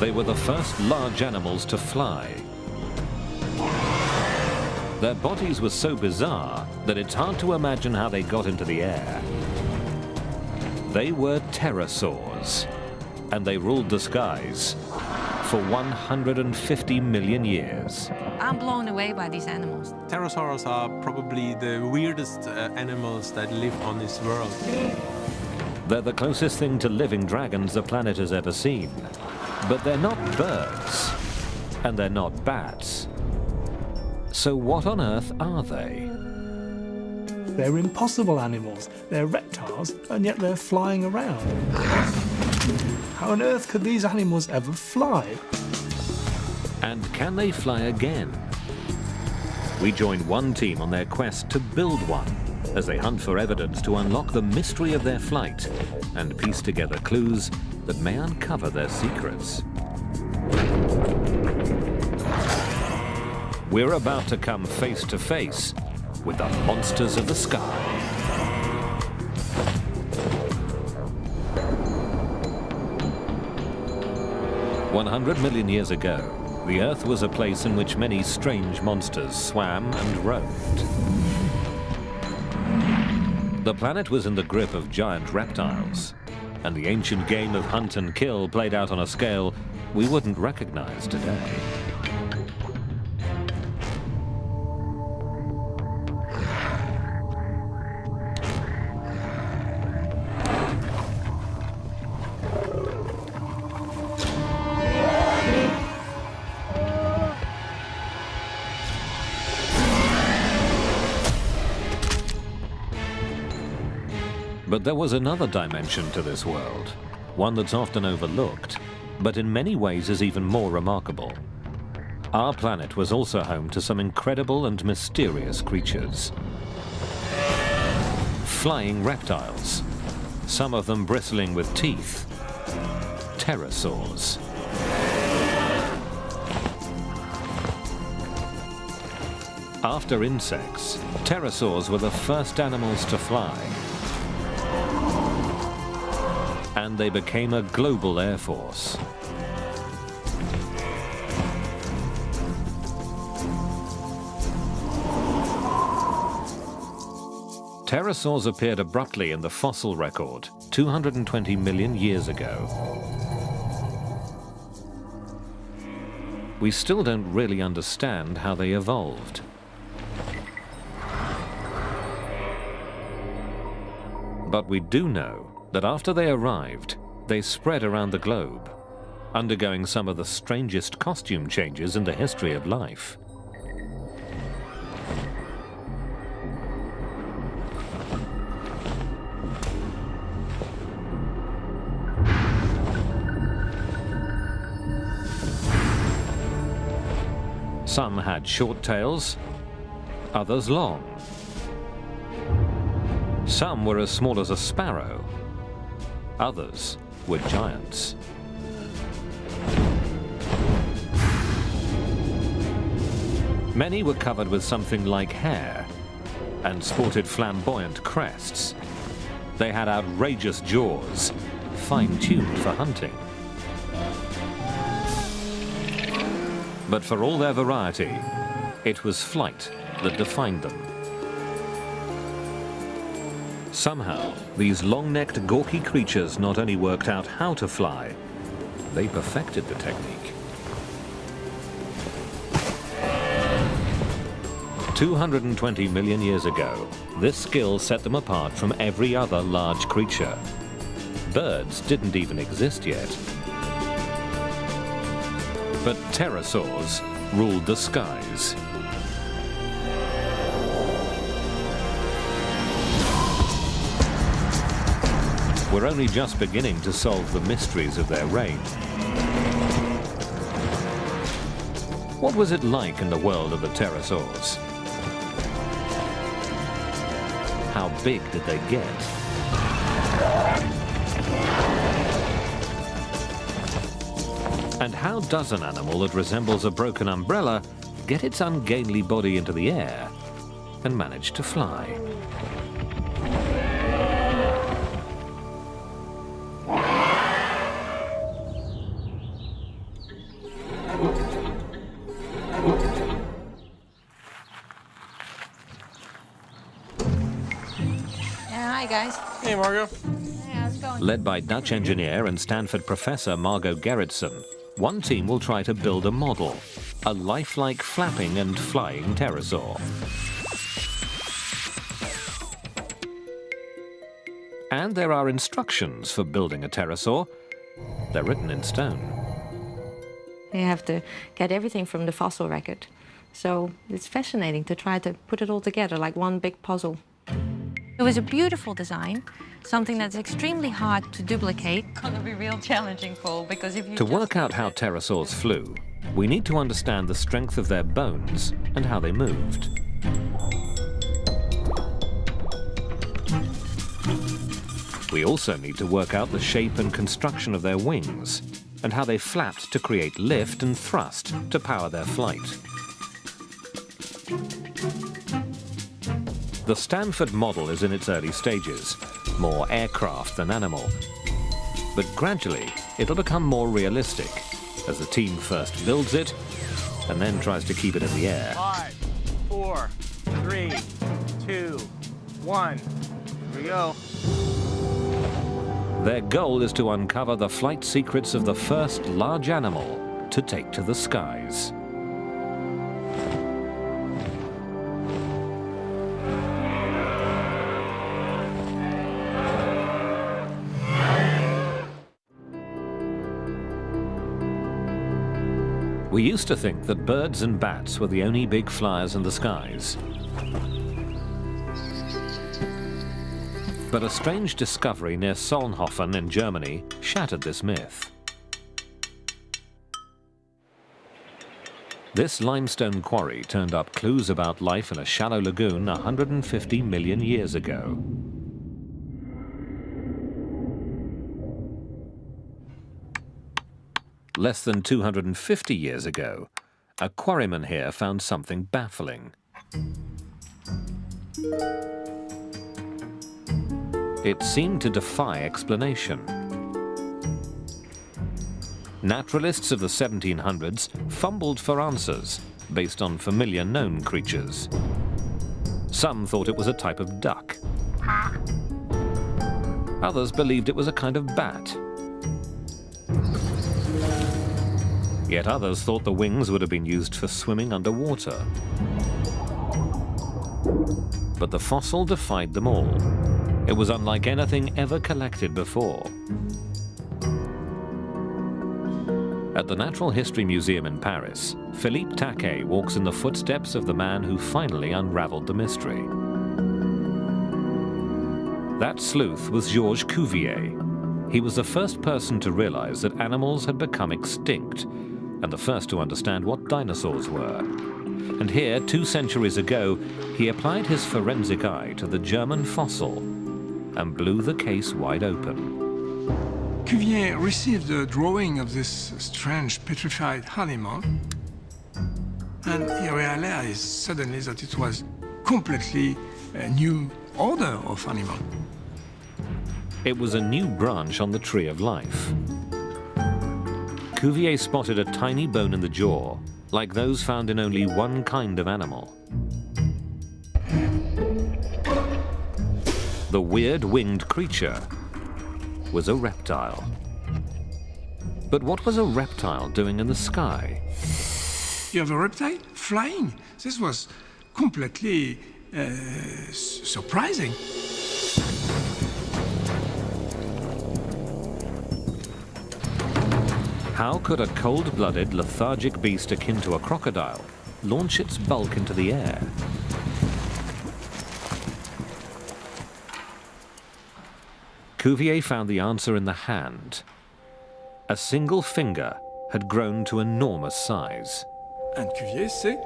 They were the first large animals to fly. Their bodies were so bizarre that it's hard to imagine how they got into the air. They were pterosaurs, and they ruled the skies for 150 million years. I'm blown away by these animals. Pterosaurs are probably the weirdest animals that live on this world. They're the closest thing to living dragons the planet has ever seen. But they're not birds, and they're not bats. So what on earth are they? They're impossible animals. They're reptiles, and yet they're flying around. How on earth could these animals ever fly? And can they fly again? We joined one team on their quest to build one, as they hunt for evidence to unlock the mystery of their flight and piece together clues that may uncover their secrets. We're about to come face to face with the monsters of the sky. "100 million years ago, the Earth was a place in which many strange monsters swam and roamed. The planet was in the grip of giant reptiles, and the ancient game of hunt and kill played out on a scale we wouldn't recognize today. But there was another dimension to this world, one that's often overlooked, but in many ways is even more remarkable. Our planet was also home to some incredible and mysterious creatures. Flying reptiles, some of them bristling with teeth. Pterosaurs. After insects, pterosaurs were the first animals to fly. And they became a global air force. Pterosaurs appeared abruptly in the fossil record 220 million years ago. We still don't really understand how they evolved. But we do know that after they arrived, they spread around the globe, undergoing some of the strangest costume changes in the history of life. Some had short tails, others long. Some were as small as a sparrow. Others were giants. Many were covered with something like hair and sported flamboyant crests. They had outrageous jaws, fine-tuned for hunting. But for all their variety, it was flight that defined them. Somehow, these long-necked, gawky creatures not only worked out how to fly, they perfected the technique. 220 million years ago, this skill set them apart from every other large creature. Birds didn't even exist yet. But pterosaurs ruled the skies. We're only just beginning to solve the mysteries of their reign. What was it like in the world of the pterosaurs? How big did they get? And how does an animal that resembles a broken umbrella get its ungainly body into the air and manage to fly? Hi, guys. Hey, Margot. Hey, how's it going? Led by Dutch engineer and Stanford professor Margot Gerritsen, one team will try to build a model, a lifelike flapping and flying pterosaur. And there are instructions for building a pterosaur. They're written in stone. You have to get everything from the fossil record. So it's fascinating to try to put it all together like one big puzzle. It was a beautiful design, something that's extremely hard to duplicate. Gonna be real challenging, Paul, because if you To work out how pterosaurs flew, we need to understand the strength of their bones and how they moved. We also need to work out the shape and construction of their wings and how they flapped to create lift and thrust to power their flight. The Stanford model is in its early stages, more aircraft than animal. But gradually, it'll become more realistic as the team first builds it and then tries to keep it in the air. 5, 4, 3, 2, 1. Here we go. Their goal is to uncover the flight secrets of the first large animal to take to the skies. We used to think that birds and bats were the only big flyers in the skies. But a strange discovery near Solnhofen in Germany shattered this myth. This limestone quarry turned up clues about life in a shallow lagoon 150 million years ago. Less than 250 years ago, a quarryman here found something baffling. It seemed to defy explanation. Naturalists of the 1700s fumbled for answers based on familiar known creatures. Some thought it was a type of duck. Others believed it was a kind of bat. Yet others thought the wings would have been used for swimming underwater. But the fossil defied them all. It was unlike anything ever collected before. At the Natural History Museum in Paris, Philippe Taquet walks in the footsteps of the man who finally unraveled the mystery. That sleuth was Georges Cuvier. He was the first person to realize that animals had become extinct, and the first to understand what dinosaurs were. And here, 2 centuries ago, he applied his forensic eye to the German fossil and blew the case wide open. Cuvier received a drawing of this strange petrified animal, and he realized suddenly that it was completely a new order of animal. It was a new branch on the tree of life. Cuvier spotted a tiny bone in the jaw, like those found in only one kind of animal. The weird winged creature was a reptile. But what was a reptile doing in the sky? You have a reptile flying. This was completely surprising. How could a cold-blooded, lethargic beast akin to a crocodile launch its bulk into the air? Cuvier found the answer in the hand. A single finger had grown to enormous size. And Cuvier said,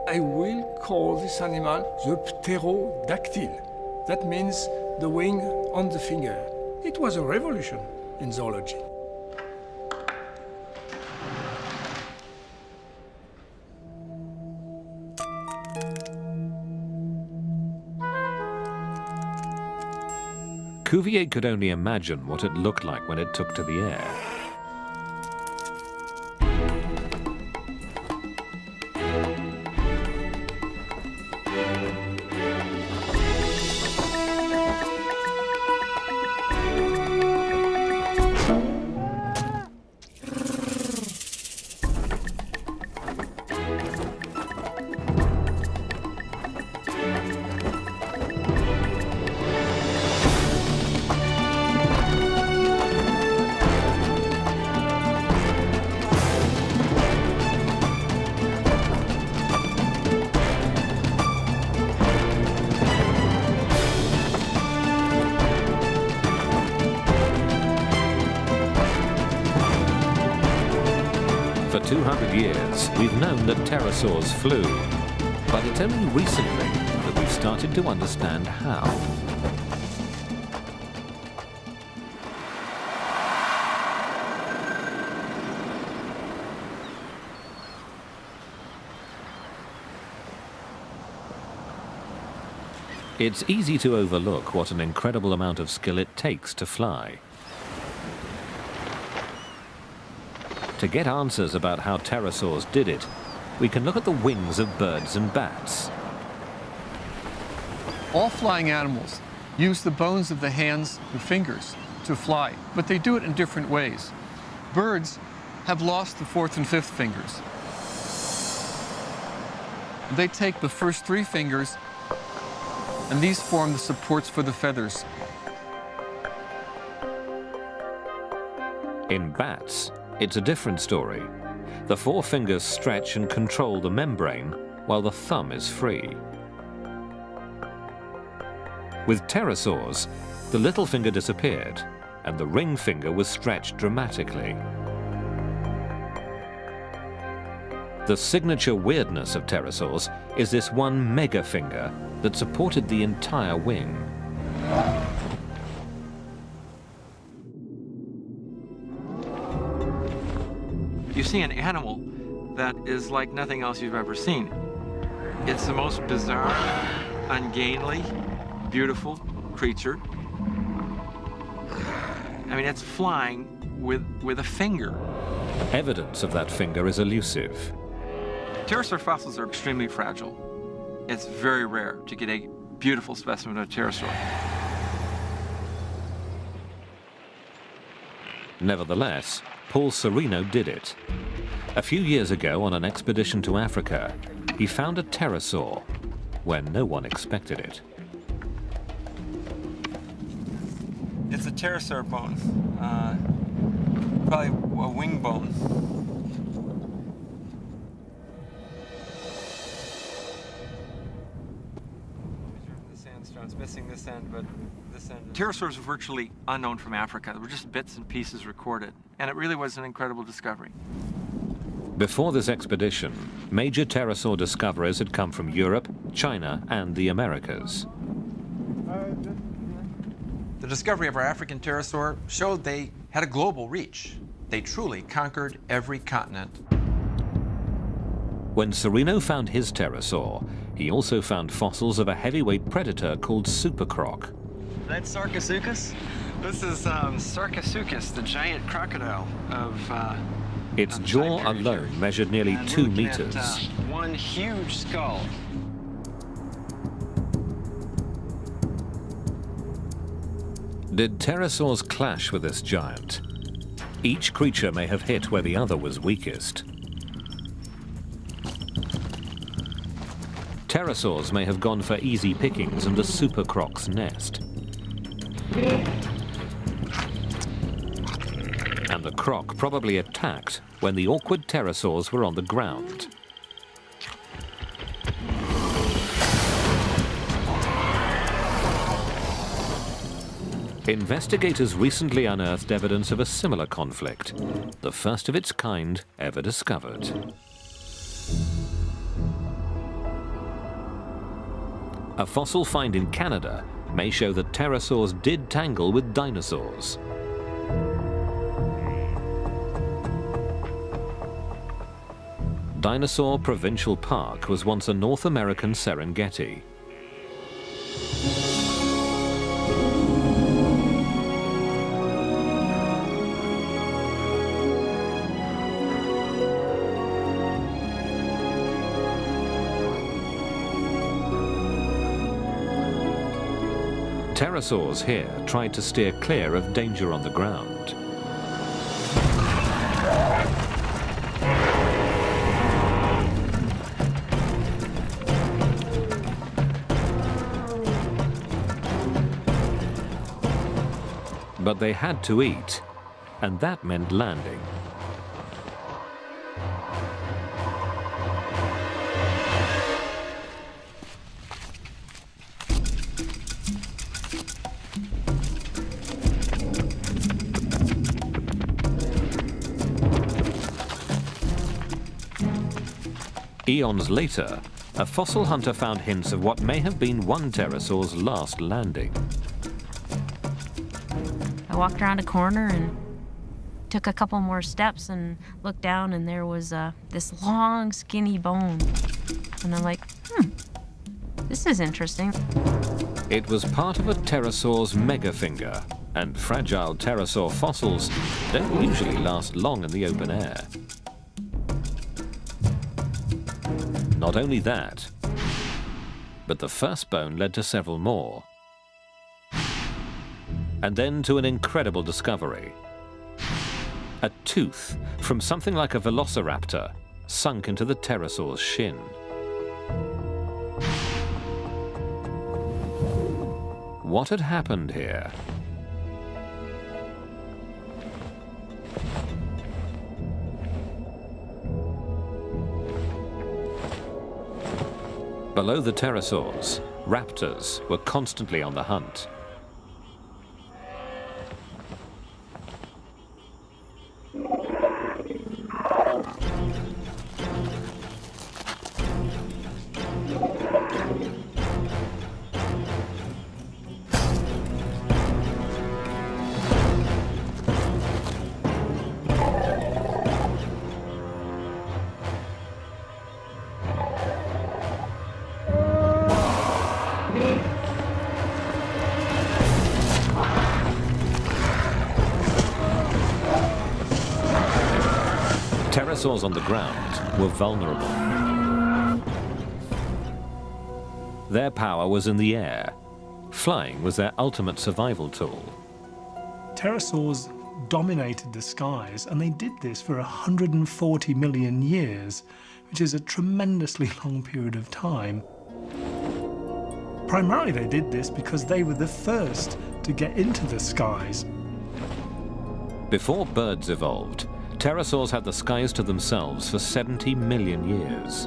I will call this animal the pterodactyl. That means the wing on the finger. It was a revolution in zoology. Cuvier could only imagine what it looked like when it took to the air. For 200 years, we've known that pterosaurs flew, but it's only recently that we've started to understand how. It's easy to overlook what an incredible amount of skill it takes to fly. To get answers about how pterosaurs did it, we can look at the wings of birds and bats. All flying animals use the bones of the hands and fingers to fly, but they do it in different ways. Birds have lost the fourth and fifth fingers. They take the first three fingers, and these form the supports for the feathers. In bats, it's a different story. The four fingers stretch and control the membrane, while the thumb is free. With pterosaurs, the little finger disappeared, and the ring finger was stretched dramatically. The signature weirdness of pterosaurs is this one mega finger that supported the entire wing. You see an animal that is like nothing else you've ever seen. It's the most bizarre, ungainly, beautiful creature. I mean, it's flying with a finger. Evidence of that finger is elusive. Pterosaur fossils are extremely fragile. It's very rare to get a beautiful specimen of a pterosaur. Nevertheless, Paul Serino did it. A few years ago, on an expedition to Africa, he found a pterosaur where no one expected it. It's a pterosaur bone, probably a wing bone. The sandstone's missing this end, but this end. Pterosaurs are virtually unknown from Africa. There were just bits and pieces recorded, and it really was an incredible discovery. Before this expedition, major pterosaur discoveries had come from Europe, China, and the Americas. The discovery of our African pterosaur showed they had a global reach. They truly conquered every continent. When Serino found his pterosaur, he also found fossils of a heavyweight predator called supercroc. That's Sarcosuchus? This is Sarcosuchus, the giant crocodile of its jaw alone measured nearly 2 meters. One huge skull. Did pterosaurs clash with this giant? Each creature may have hit where the other was weakest. Pterosaurs may have gone for easy pickings and the supercroc's nest. And the croc probably attacked when the awkward pterosaurs were on the ground. Investigators recently unearthed evidence of a similar conflict, the first of its kind ever discovered. A fossil find in Canada may show that pterosaurs did tangle with dinosaurs. Dinosaur Provincial Park was once a North American Serengeti. Pterosaurs here tried to steer clear of danger on the ground. But they had to eat, and that meant landing. Eons later, a fossil hunter found hints of what may have been one pterosaur's last landing. I walked around a corner and took a couple more steps and looked down, and there was this long, skinny bone. And I'm like, this is interesting. It was part of a pterosaur's megafinger, and fragile pterosaur fossils don't usually last long in the open air. Not only that, but the first bone led to several more. And then to an incredible discovery. A tooth from something like a velociraptor sunk into the pterosaur's shin. What had happened here? Below the pterosaurs, raptors were constantly on the hunt. Pterosaurs on the ground were vulnerable. Their power was in the air. Flying was their ultimate survival tool. Pterosaurs dominated the skies, and they did this for 140 million years, which is a tremendously long period of time. Primarily they did this because they were the first to get into the skies. Before birds evolved, pterosaurs had the skies to themselves for 70 million years.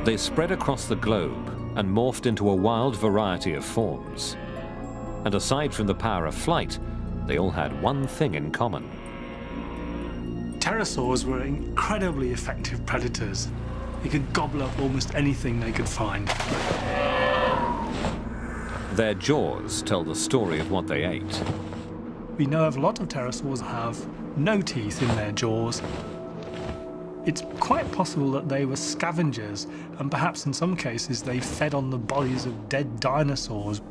They spread across the globe and morphed into a wild variety of forms. And aside from the power of flight, they all had one thing in common. Pterosaurs were incredibly effective predators. They could gobble up almost anything they could find. Their jaws tell the story of what they ate. We know of a lot of pterosaurs have no teeth in their jaws. It's quite possible that they were scavengers, and perhaps in some cases they fed on the bodies of dead dinosaurs.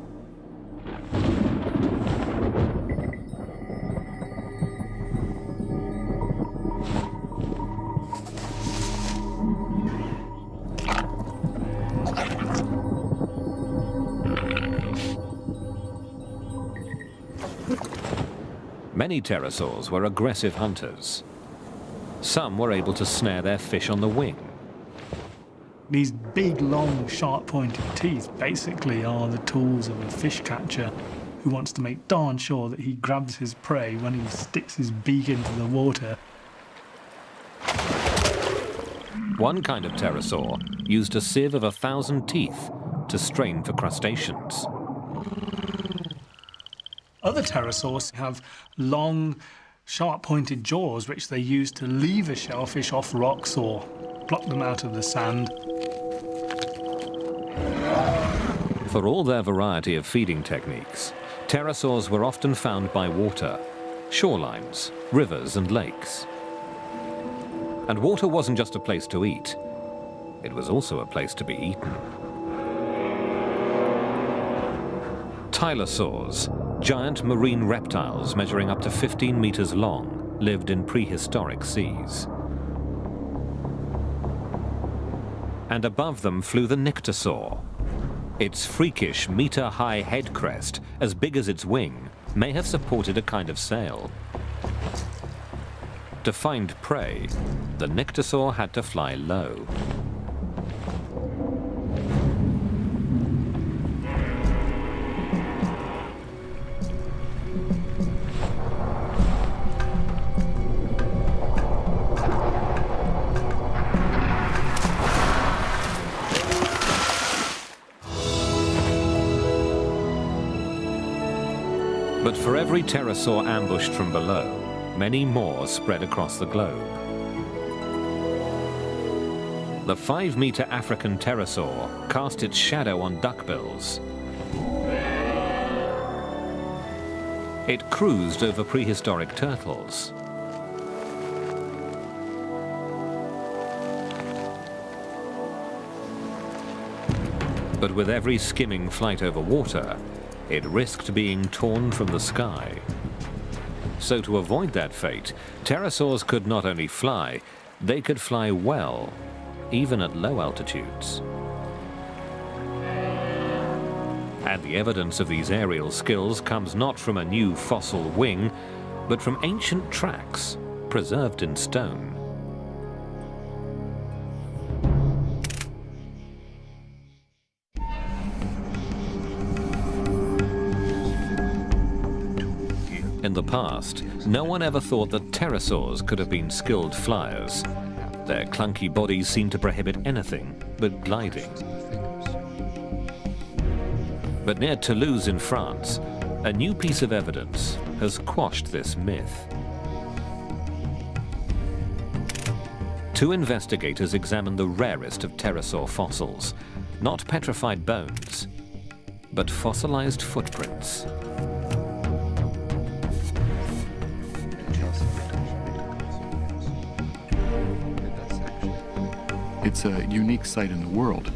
Many pterosaurs were aggressive hunters. Some were able to snare their fish on the wing. These big, long, sharp-pointed teeth basically are the tools of a fish catcher who wants to make darn sure that he grabs his prey when he sticks his beak into the water. One kind of pterosaur used a sieve of 1,000 teeth to strain for crustaceans. Other pterosaurs have long, sharp-pointed jaws which they use to lever shellfish off rocks or pluck them out of the sand. For all their variety of feeding techniques, pterosaurs were often found by water, shorelines, rivers and lakes. And water wasn't just a place to eat, it was also a place to be eaten. Tylosaurs, giant marine reptiles measuring up to 15 meters long, lived in prehistoric seas. And above them flew the Nyctosaur. Its freakish meter-high head crest, as big as its wing, may have supported a kind of sail. To find prey, the Nyctosaur had to fly low. But for every pterosaur ambushed from below, many more spread across the globe. The 5-meter African pterosaur cast its shadow on duckbills. It cruised over prehistoric turtles. But with every skimming flight over water, it risked being torn from the sky. So to avoid that fate, pterosaurs could not only fly, they could fly well, even at low altitudes. And the evidence of these aerial skills comes not from a new fossil wing, but from ancient tracks preserved in stone. In the past, no one ever thought that pterosaurs could have been skilled flyers. Their clunky bodies seemed to prohibit anything but gliding. But near Toulouse in France, a new piece of evidence has quashed this myth. Two investigators examined the rarest of pterosaur fossils, not petrified bones, but fossilized footprints. It's a unique site in the world.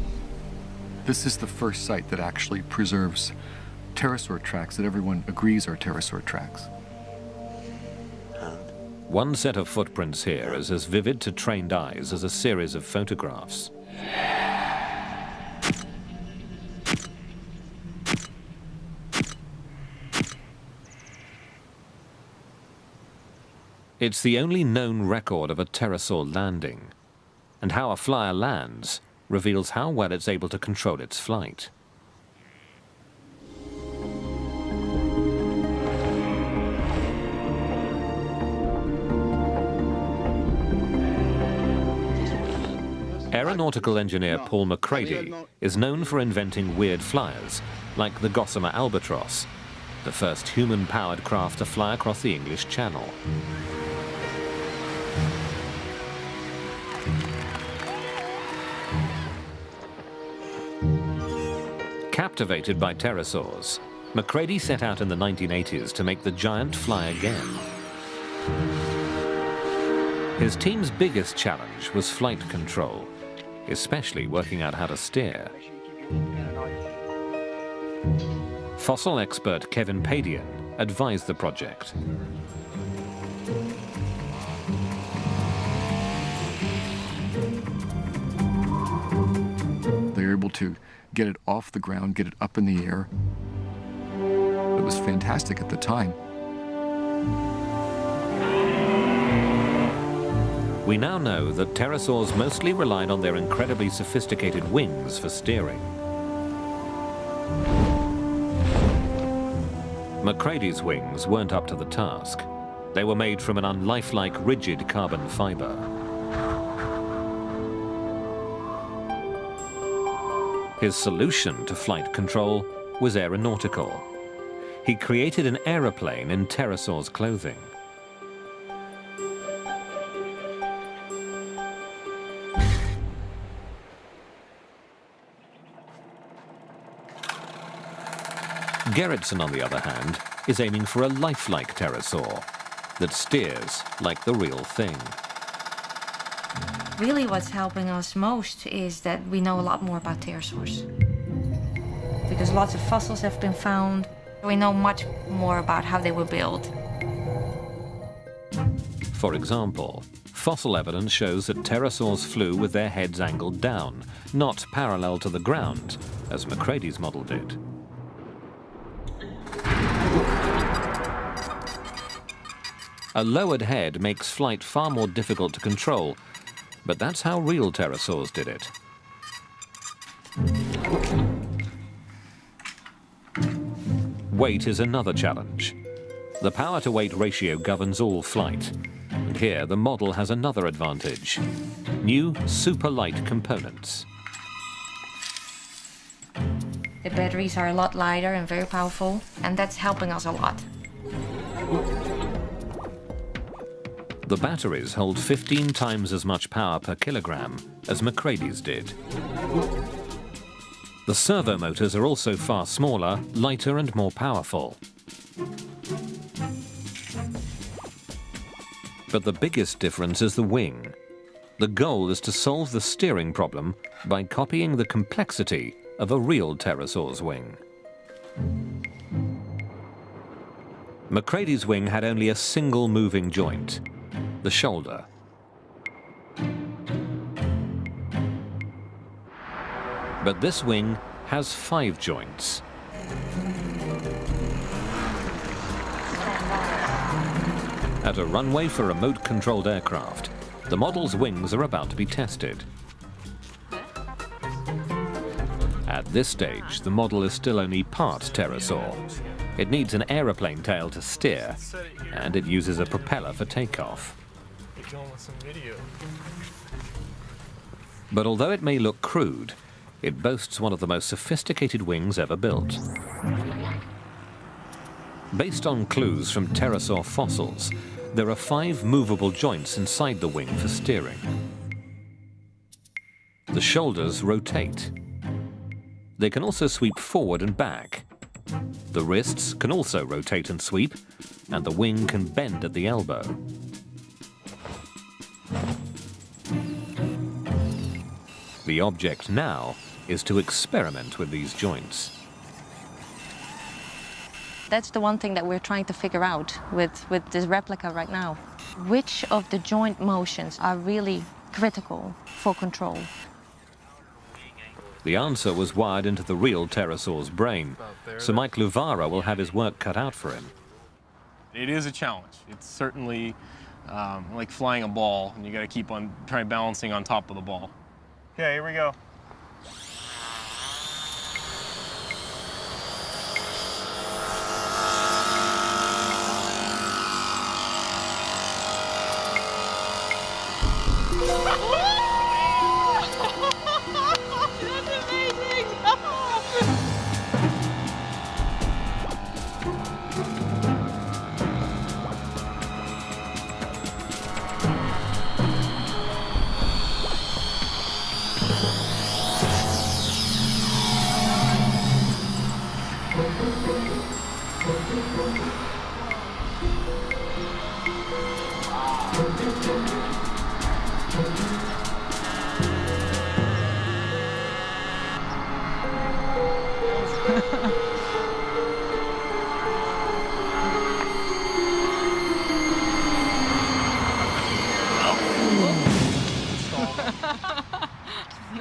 This is the first site that actually preserves pterosaur tracks that everyone agrees are pterosaur tracks. One set of footprints here is as vivid to trained eyes as a series of photographs. It's the only known record of a pterosaur landing, and how a flyer lands reveals how well it's able to control its flight. Aeronautical engineer Paul McCready is known for inventing weird flyers, like the Gossamer Albatross, the first human-powered craft to fly across the English Channel. Captivated by pterosaurs, McCready set out in the 1980s to make the giant fly again. His team's biggest challenge was flight control, especially working out how to steer. Fossil expert Kevin Padian advised the project. They were able to get it off the ground, get it up in the air. It was fantastic at the time. We now know that pterosaurs mostly relied on their incredibly sophisticated wings for steering. McCready's wings weren't up to the task. They were made from an unlifelike, rigid carbon fiber. His solution to flight control was aeronautical. He created an aeroplane in pterosaur's clothing. Gerritsen, on the other hand, is aiming for a lifelike pterosaur that steers like the real thing. Really what's helping us most is that we know a lot more about pterosaurs. Because lots of fossils have been found, we know much more about how they were built. For example, fossil evidence shows that pterosaurs flew with their heads angled down, not parallel to the ground, as McCready's model did. A lowered head makes flight far more difficult to control, but that's how real pterosaurs did it. Weight is another challenge. The power-to-weight ratio governs all flight. And here, the model has another advantage. New super-light components. The batteries are a lot lighter and very powerful, and that's helping us a lot. The batteries hold 15 times as much power per kilogram as Macready's did. The servo motors are also far smaller, lighter and more powerful. But the biggest difference is the wing. The goal is to solve the steering problem by copying the complexity of a real pterosaur's wing. Macready's wing had only a single moving joint, the shoulder. But this wing has 5 joints. At a runway for remote-controlled aircraft, the model's wings are about to be tested. At this stage, the model is still only part pterosaur. It needs an aeroplane tail to steer, and it uses a propeller for takeoff. But although it may look crude, it boasts one of the most sophisticated wings ever built. Based on clues from pterosaur fossils, there are 5 movable joints inside the wing for steering. The shoulders rotate. They can also sweep forward and back. The wrists can also rotate and sweep, and the wing can bend at the elbow. The object now is to experiment with these joints. That's the one thing that we're trying to figure out with this replica right now. Which of the joint motions are really critical for control? The answer was wired into the real pterosaur's brain, so Mike Luvara will have his work cut out for him. It is a challenge. It's certainly like flying a ball, and you got to keep on trying balancing on top of the ball. Okay, here we go.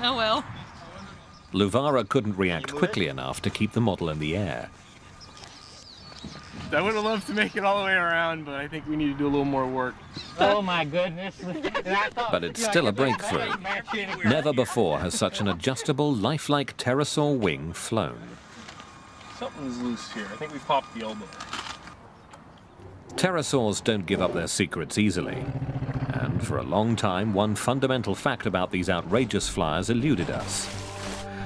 Oh well. Luvara couldn't react quickly enough to keep the model in the air. I would have loved to make it all the way around, but I think we need to do a little more work. Oh my goodness. But it's still a breakthrough. Never before has such an adjustable, lifelike pterosaur wing flown. Something's loose here. I think we popped the elbow. Pterosaurs don't give up their secrets easily. And for a long time, one fundamental fact about these outrageous flyers eluded us.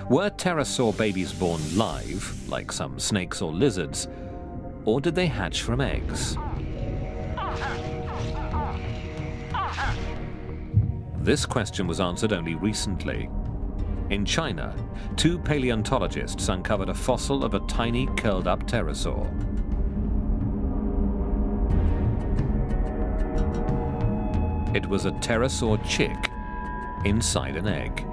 Were pterosaur babies born live, like some snakes or lizards, or did they hatch from eggs? This question was answered only recently. In China, 2 paleontologists uncovered a fossil of a tiny curled-up pterosaur. It was a pterosaur chick inside an egg.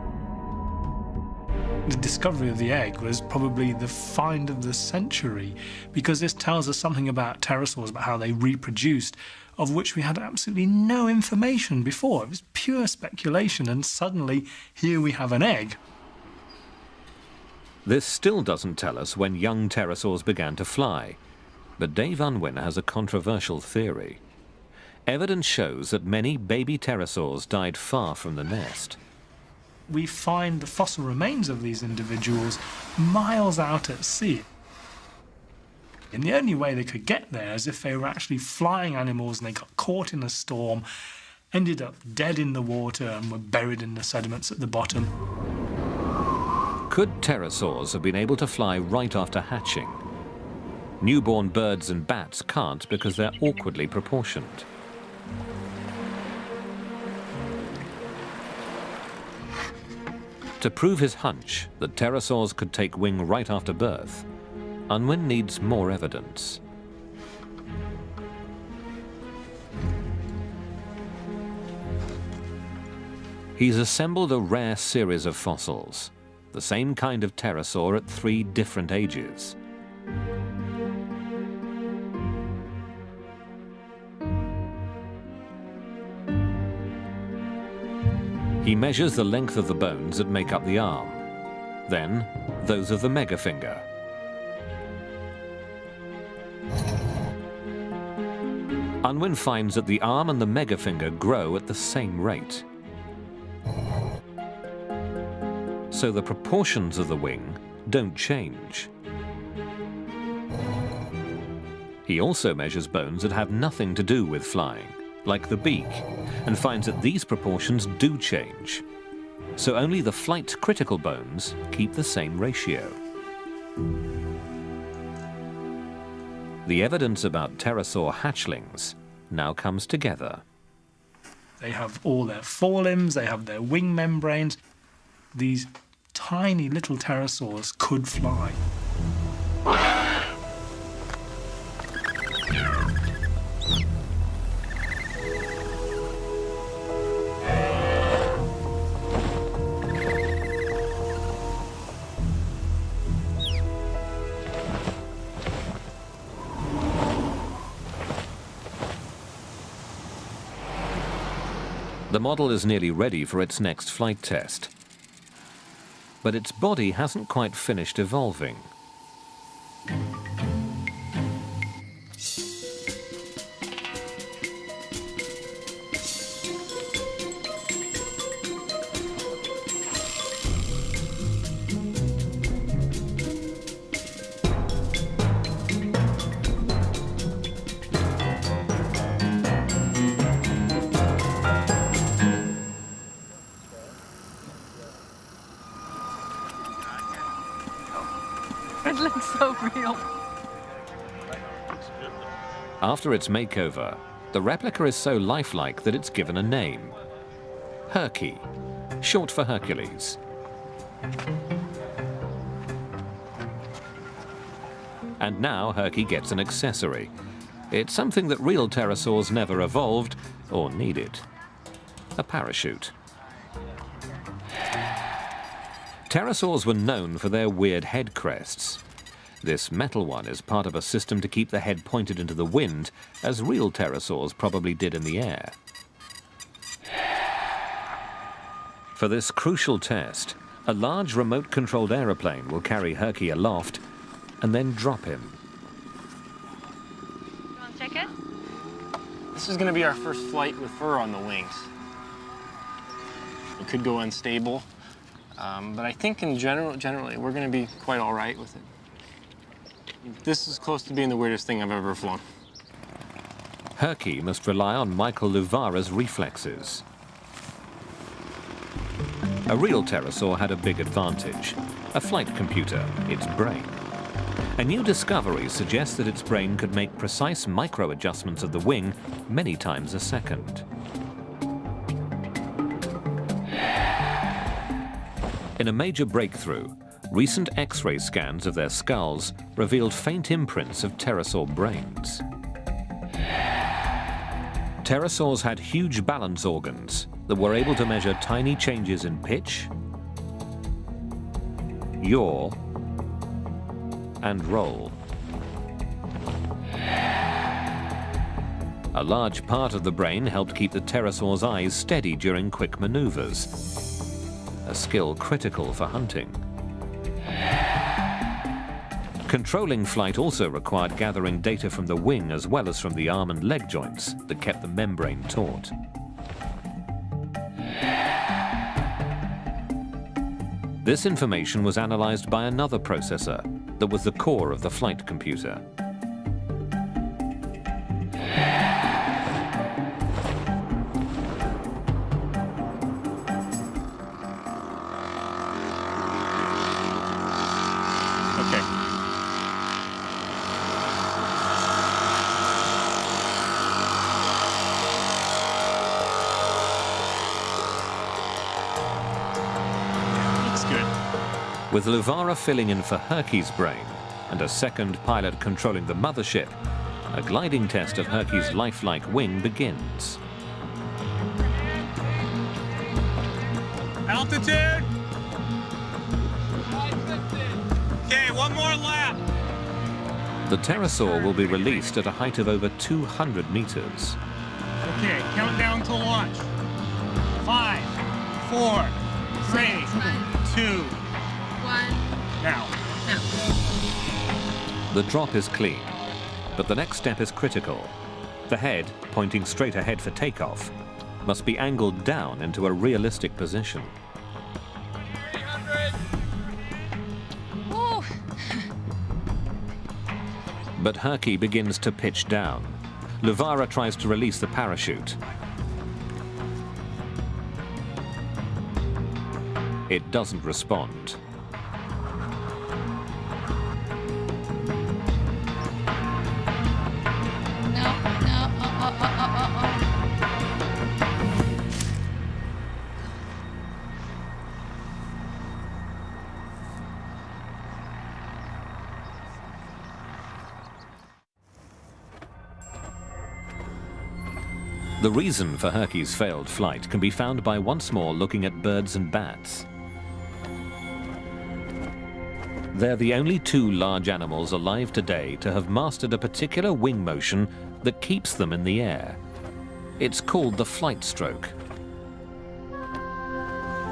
The discovery of the egg was probably the find of the century, because this tells us something about pterosaurs, about how they reproduced, of which we had absolutely no information before. It was pure speculation, and suddenly here we have an egg. This still doesn't tell us when young pterosaurs began to fly, but Dave Unwin has a controversial theory. Evidence shows that many baby pterosaurs died far from the nest. We find the fossil remains of these individuals miles out at sea. And the only way they could get there is if they were actually flying animals and they got caught in a storm, ended up dead in the water and were buried in the sediments at the bottom. Could pterosaurs have been able to fly right after hatching? Newborn birds and bats can't because they're awkwardly proportioned. to prove his hunch that pterosaurs could take wing right after birth, Unwin needs more evidence. He's assembled a rare series of fossils, the same kind of pterosaur at 3 different ages. He measures the length of the bones that make up the arm, then those of the megafinger. Unwin finds that the arm and the megafinger grow at the same rate. So the proportions of the wing don't change. He also measures bones that have nothing to do with flying, like the beak, and finds that these proportions do change. So only the flight-critical bones keep the same ratio. The evidence about pterosaur hatchlings now comes together. They have all their forelimbs, they have their wing membranes. These tiny little pterosaurs could fly. The model is nearly ready for its next flight test. But its body hasn't quite finished evolving. It looks so real. After its makeover, the replica is so lifelike that it's given a name. Herky, short for Hercules. And now Herky gets an accessory. It's something that real pterosaurs never evolved or needed. A parachute. Pterosaurs were known for their weird head crests. This metal one is part of a system to keep the head pointed into the wind, as real pterosaurs probably did in the air. For this crucial test, a large remote-controlled aeroplane will carry Herky aloft and then drop him. You want to check it? This is going to be our first flight with fur on the wings. It could go unstable, but I think in generally, we're going to be quite all right with it. This is close to being the weirdest thing I've ever flown. Herky must rely on Michael Luvara's reflexes. A real pterosaur had a big advantage, a flight computer, its brain. A new discovery suggests that its brain could make precise micro-adjustments of the wing many times a second. In a major breakthrough, recent X-ray scans of their skulls revealed faint imprints of pterosaur brains. Pterosaurs had huge balance organs that were able to measure tiny changes in pitch, yaw, and roll. A large part of the brain helped keep the pterosaur's eyes steady during quick maneuvers, a skill critical for hunting. Controlling flight also required gathering data from the wing as well as from the arm and leg joints that kept the membrane taut. This information was analyzed by another processor that was the core of the flight computer. With Luvara filling in for Herky's brain and a second pilot controlling the mothership, a gliding test of Herky's lifelike wing begins. Altitude. Okay, one more lap. The pterosaur will be released at a height of over 200 meters. Okay, countdown to launch. 5, 4, 3, 2, 1. Now. The drop is clean, but the next step is critical. The head, pointing straight ahead for takeoff, must be angled down into a realistic position. But Herky begins to pitch down. Luvara tries to release the parachute. It doesn't respond. The reason for Herky's failed flight can be found by once more looking at birds and bats. They're the only two large animals alive today to have mastered a particular wing motion that keeps them in the air. It's called the flight stroke.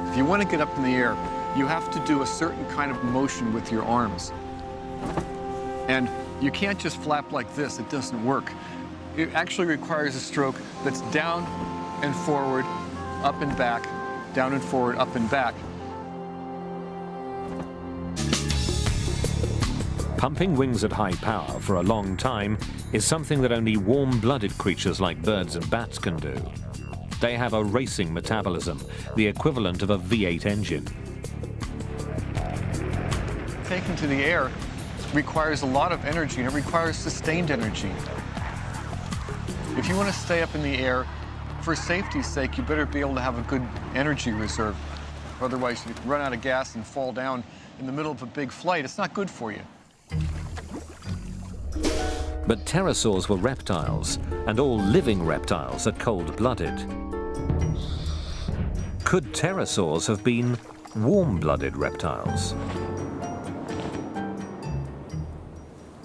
If you want to get up in the air, you have to do a certain kind of motion with your arms. And you can't just flap like this, it doesn't work. It actually requires a stroke that's down and forward, up and back, down and forward, up and back. Pumping wings at high power for a long time is something that only warm-blooded creatures like birds and bats can do. They have a racing metabolism, the equivalent of a V8 engine. Taking to the air requires a lot of energy, and it requires sustained energy. If you want to stay up in the air, for safety's sake, you better be able to have a good energy reserve. Otherwise, you run out of gas and fall down in the middle of a big flight. It's not good for you. But pterosaurs were reptiles, and all living reptiles are cold-blooded. Could pterosaurs have been warm-blooded reptiles?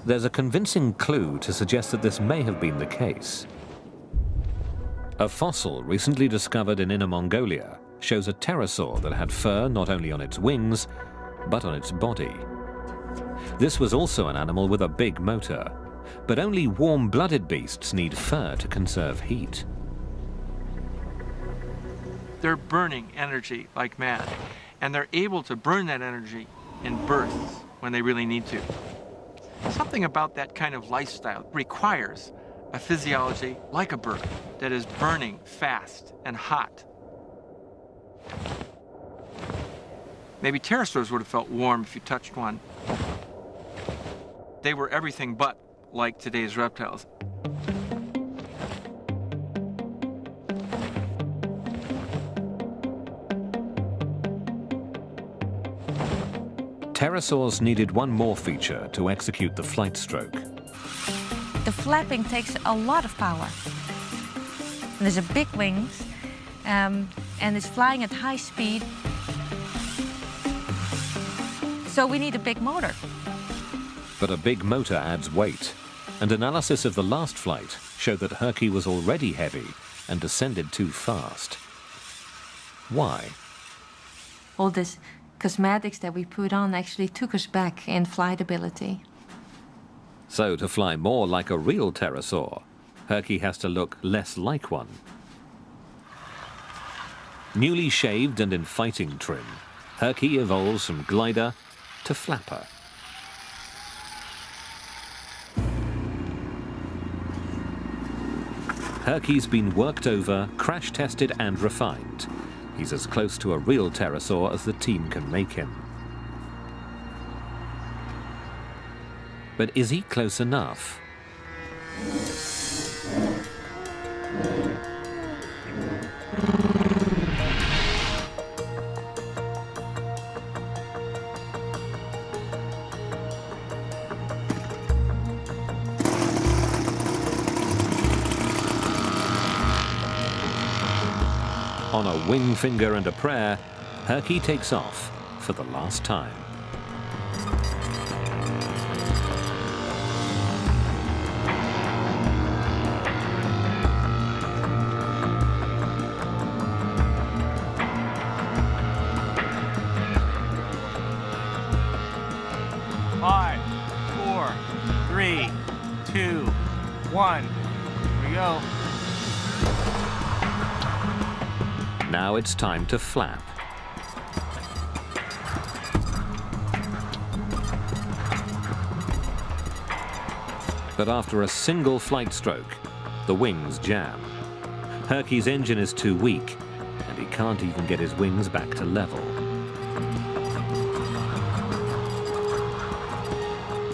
There's a convincing clue to suggest that this may have been the case. A fossil recently discovered in Inner Mongolia shows a pterosaur that had fur not only on its wings, but on its body. This was also an animal with a big motor, but only warm-blooded beasts need fur to conserve heat. They're burning energy like mad, and they're able to burn that energy in bursts when they really need to. Something about that kind of lifestyle requires a physiology like a bird that is burning fast and hot. Maybe pterosaurs would have felt warm if you touched one. They were everything but like today's reptiles. Pterosaurs needed one more feature to execute the flight stroke. The flapping takes a lot of power. There's a big wings, and it's flying at high speed. So we need a big motor. But a big motor adds weight, and analysis of the last flight showed that Herky was already heavy and descended too fast. Why? All this cosmetics that we put on actually took us back in flight ability. So to fly more like a real pterosaur, Herky has to look less like one. Newly shaved and in fighting trim, Herky evolves from glider to flapper. Herky's been worked over, crash-tested and refined. He's as close to a real pterosaur as the team can make him. But is he close enough? On a wing finger and a prayer, Herky takes off for the last time. Five, 4, 3, 2, 1. Here we go. Now it's time to flap. But after a single flight stroke, the wings jam. Herky's engine is too weak, and he can't even get his wings back to level.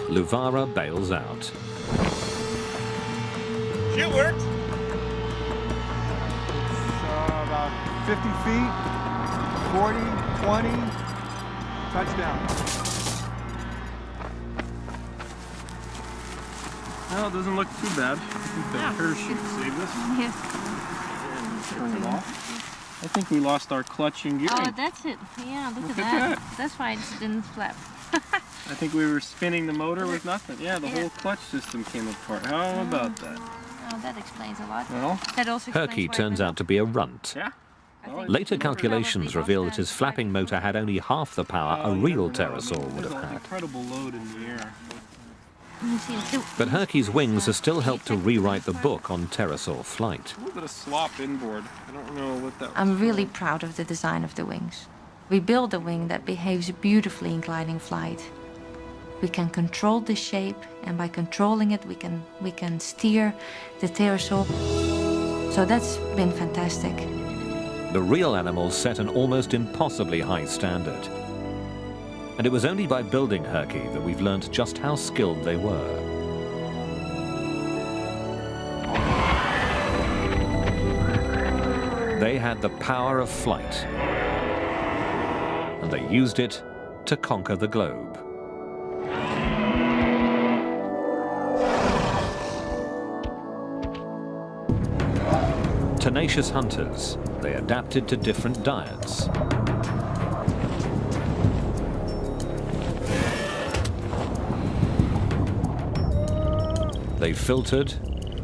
Luvara bails out. It worked. About 50 feet, 40, 20, touchdown. Well, it doesn't look too bad. I think the parachute saved us. Yeah. I think we lost our clutch and gearing. Oh, that's it. Yeah, look at that. That's why it didn't flap. I think we were spinning the motor with nothing. Yeah, the whole clutch system came apart. How about that? Oh, that explains a lot. Well, that also Herky turns out to be a runt. Yeah. Later calculations reveal that his flapping motor had only half the power a real pterosaur would have had. Incredible load in the air. But Herky's wings have still helped to rewrite the book on pterosaur flight. A little bit of slop inboard. I don't know what that was. I'm really proud of the design of the wings. We built a wing that behaves beautifully in gliding flight. We can control the shape, and by controlling it, we can steer the pterosaur. So that's been fantastic. The real animals set an almost impossibly high standard. And it was only by building Herky that we've learned just how skilled they were. They had the power of flight, and they used it to conquer the globe. Tenacious hunters, they adapted to different diets. They filtered,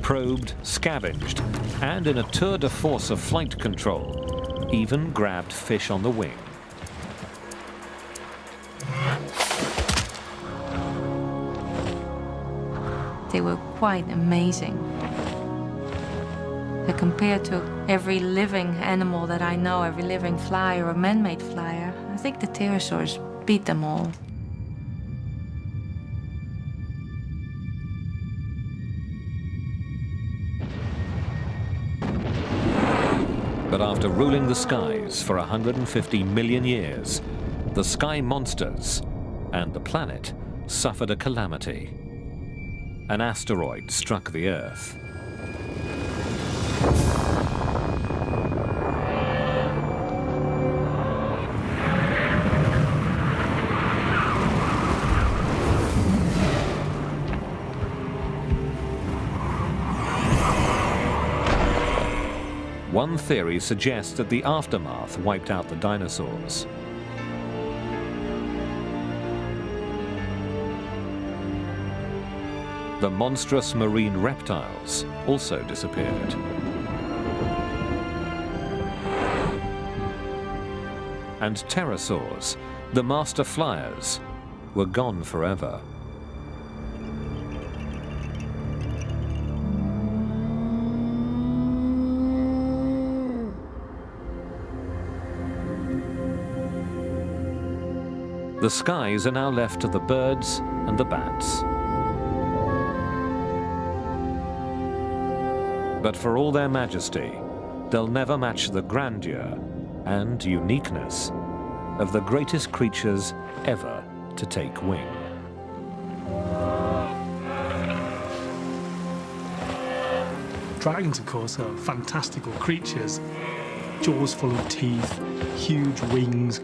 probed, scavenged, and in a tour de force of flight control, even grabbed fish on the wing. They were quite amazing. Compared to every living animal that I know, every living flyer or man-made flyer, I think the pterosaurs beat them all. But after ruling the skies for 150 million years, the sky monsters and the planet suffered a calamity. An asteroid struck the Earth. One theory suggests that the aftermath wiped out the dinosaurs. The monstrous marine reptiles also disappeared. And pterosaurs, the master flyers, were gone forever. The skies are now left to the birds and the bats. But for all their majesty, they'll never match the grandeur and uniqueness of the greatest creatures ever to take wing. Dragons, of course, are fantastical creatures. Jaws full of teeth, huge wings.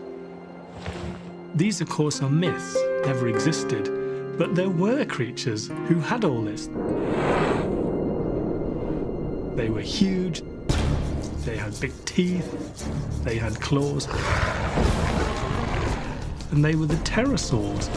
These, of course, are myths, never existed, but there were creatures who had all this. They were huge, They had big teeth, they had claws, and they were the pterosaurs.